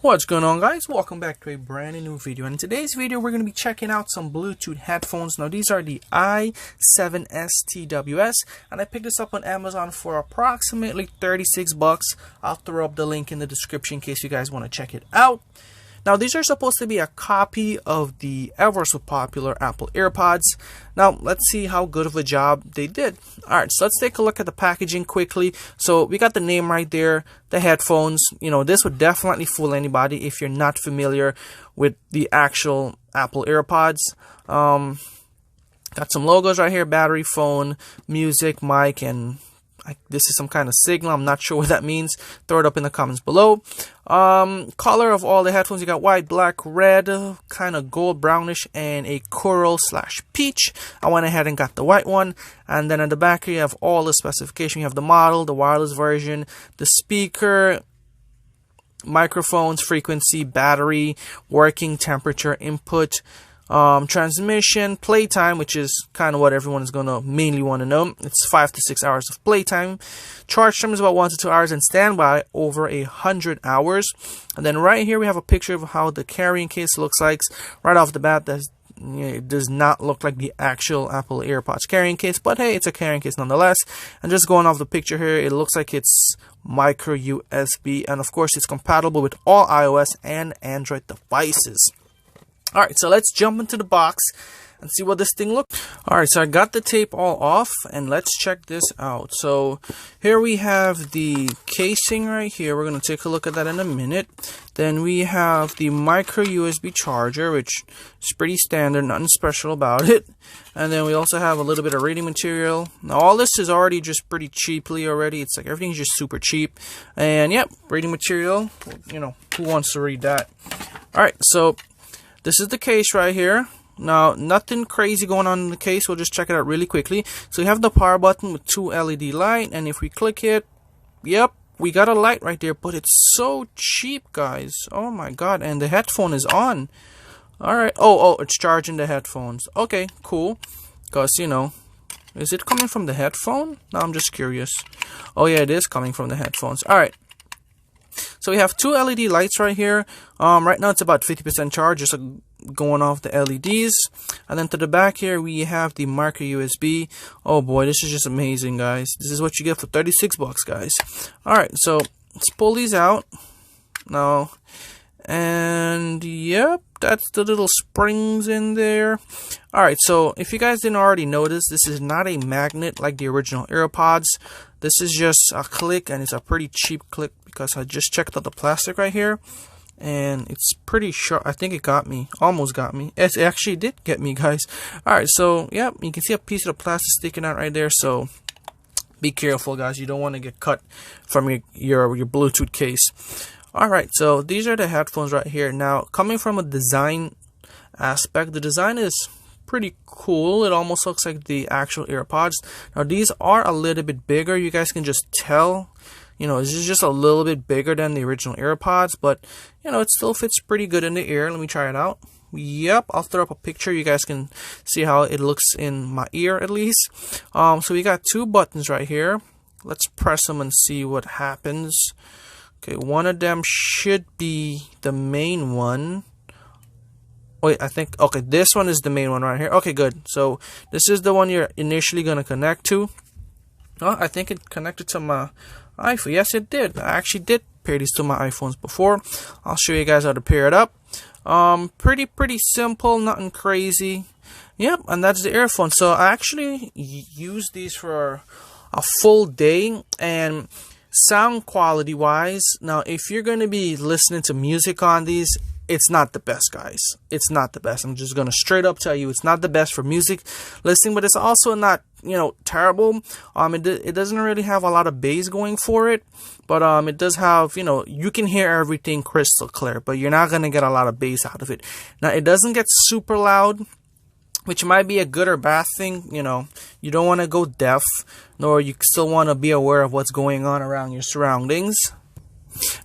What's going on, guys? Welcome back to a brand new video. And in today's video we're going to be checking out some Bluetooth headphones. Now these are the i7STWS and I picked this up on Amazon for approximately 36 bucks. I'll throw up the link in the description in case you guys want to check it out. Now these are supposed to be a copy of the ever so popular Apple AirPods. Now let's see how good of a job they did. Alright, so let's take a look at the packaging quickly. So we got the name right there, the headphones. You know, this would definitely fool anybody if you're not familiar with the actual Apple AirPods. Got some logos right here: battery, phone, music, mic, and this is some kind of signal. I'm not sure what that means. Throw it up in the comments below. Color of all the headphones, you got white, black, red, kind of gold brownish, and a coral / peach. I went ahead and got the white one. And then at the back here you have all the specification. You have the model, the wireless version, the speaker, microphones, frequency, battery, working temperature, input, transmission, playtime, which is kind of what everyone is going to mainly want to know. It's 5 to 6 hours of playtime. Charge time is about 1 to 2 hours, and standby over 100 hours. And then right here we have a picture of how the carrying case looks like. Right off the bat, it does not look like the actual Apple AirPods carrying case, but hey, it's a carrying case nonetheless. And just going off the picture here, it looks like it's micro USB, and of course it's compatible with all iOS and Android devices. Alright, so let's jump into the box and see what this thing looks. Alright, so I got the tape all off and let's check this out. So here we have the casing right here. We're going to take a look at that in a minute. Then we have the micro USB charger, which is pretty standard, nothing special about it. And then we also have a little bit of reading material. Now all this is already just pretty cheaply already. It's like everything's just super cheap. And yep, reading material. You know, who wants to read that? Alright, so this is the case right here. Now, nothing crazy going on in the case. We'll just check it out really quickly. So you have the power button with 2 LED light, and if we click it, yep, we got a light right there, but it's so cheap, guys. Oh my god, and the headphone is on. Alright, oh, it's charging the headphones. Okay, cool. Because, you know, is it coming from the headphone? No, I'm just curious. Oh yeah, it is coming from the headphones. Alright. So we have 2 LED lights right here. Right now it's about 50% charge, just going off the LEDs. And then to the back here we have the micro USB. Oh boy, this is just amazing, guys. This is what you get for 36 bucks, guys. Alright, so let's pull these out now. And yep, that's the little springs in there. Alright, so if you guys didn't already notice, this is not a magnet like the original AirPods. This is just a click, and it's a pretty cheap click because I just checked out the plastic right here and it's pretty sharp. I think it got me, almost got me. It actually did get me, guys. Alright, so yeah, you can see a piece of the plastic sticking out right there, so be careful, guys. You don't want to get cut from your Bluetooth case. Alright, so these are the headphones right here. Now, coming from a design aspect, the design is pretty cool. It almost looks like the actual AirPods. Now, these are a little bit bigger. You guys can just tell. You know, this is just a little bit bigger than the original AirPods, but, you know, it still fits pretty good in the ear. Let me try it out. Yep, I'll throw up a picture. You guys can see how it looks in my ear, at least. So we got 2 buttons right here. Let's press them and see what happens. Okay, one of them should be the main one. Wait, I think, okay, this one is the main one right here. Okay, good. So this is the one you're initially going to connect to. Oh, I think it connected to my iPhone. Yes, it did. I actually did pair these to my iPhones before. I'll show you guys how to pair it up. Pretty simple, nothing crazy. Yep, and that's the earphone. So I actually used these for a full day, and sound quality wise, now if you're going to be listening to music on these, it's not the best, guys. It's not the best. I'm just going to straight up tell you it's not the best for music listening, but it's also not, you know, terrible. It doesn't really have a lot of bass going for it, but it does have, you know, you can hear everything crystal clear, but you're not going to get a lot of bass out of it. Now, it doesn't get super loud, which might be a good or bad thing. You know, you don't want to go deaf, nor you still want to be aware of what's going on around your surroundings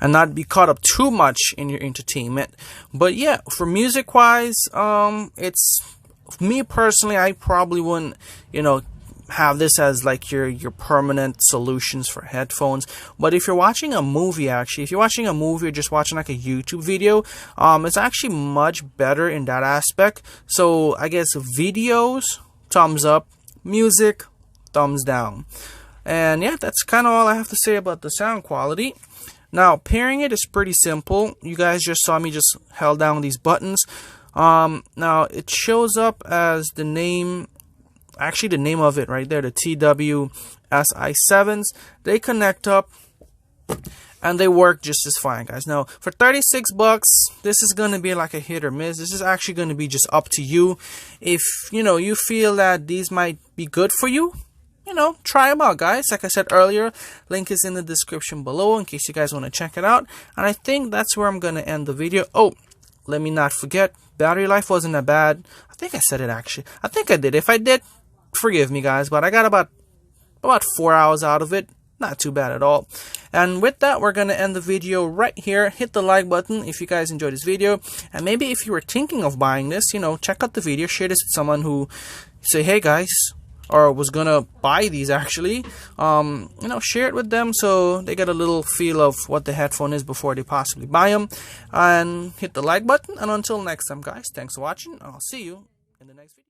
and not be caught up too much in your entertainment. But yeah, for music wise, it's me personally, I probably wouldn't, you know, have this as like your permanent solutions for headphones. But if you're watching a movie, actually, if you're watching a movie or just watching like a YouTube video, it's actually much better in that aspect. So I guess videos, thumbs up, music, thumbs down. And yeah, that's kind of all I have to say about the sound quality. Now, pairing it is pretty simple. You guys just saw me just held down these buttons. Now it shows up as the name, actually the name of it right there, the TWSI7s. They connect up and they work just as fine, guys. Now, for 36 bucks, this is going to be like a hit or miss. This is actually going to be just up to you. If, you feel that these might be good for you, try them out, guys. Like I said earlier, link is in the description below in case you guys want to check it out. And I think that's where I'm going to end the video. Oh, let me not forget, battery life wasn't that bad. I think I said it actually. I think I did. If I did, forgive me, guys. But I got about 4 hours out of it. Not too bad at all. And with that, we're going to end the video right here. Hit the like button if you guys enjoyed this video. And maybe if you were thinking of buying this, check out the video. Share this with someone who say, hey, guys, or was gonna buy these actually. Share it with them so they get a little feel of what the headphone is before they possibly buy them. And hit the like button. And until next time, guys, thanks for watching. I'll see you in the next video.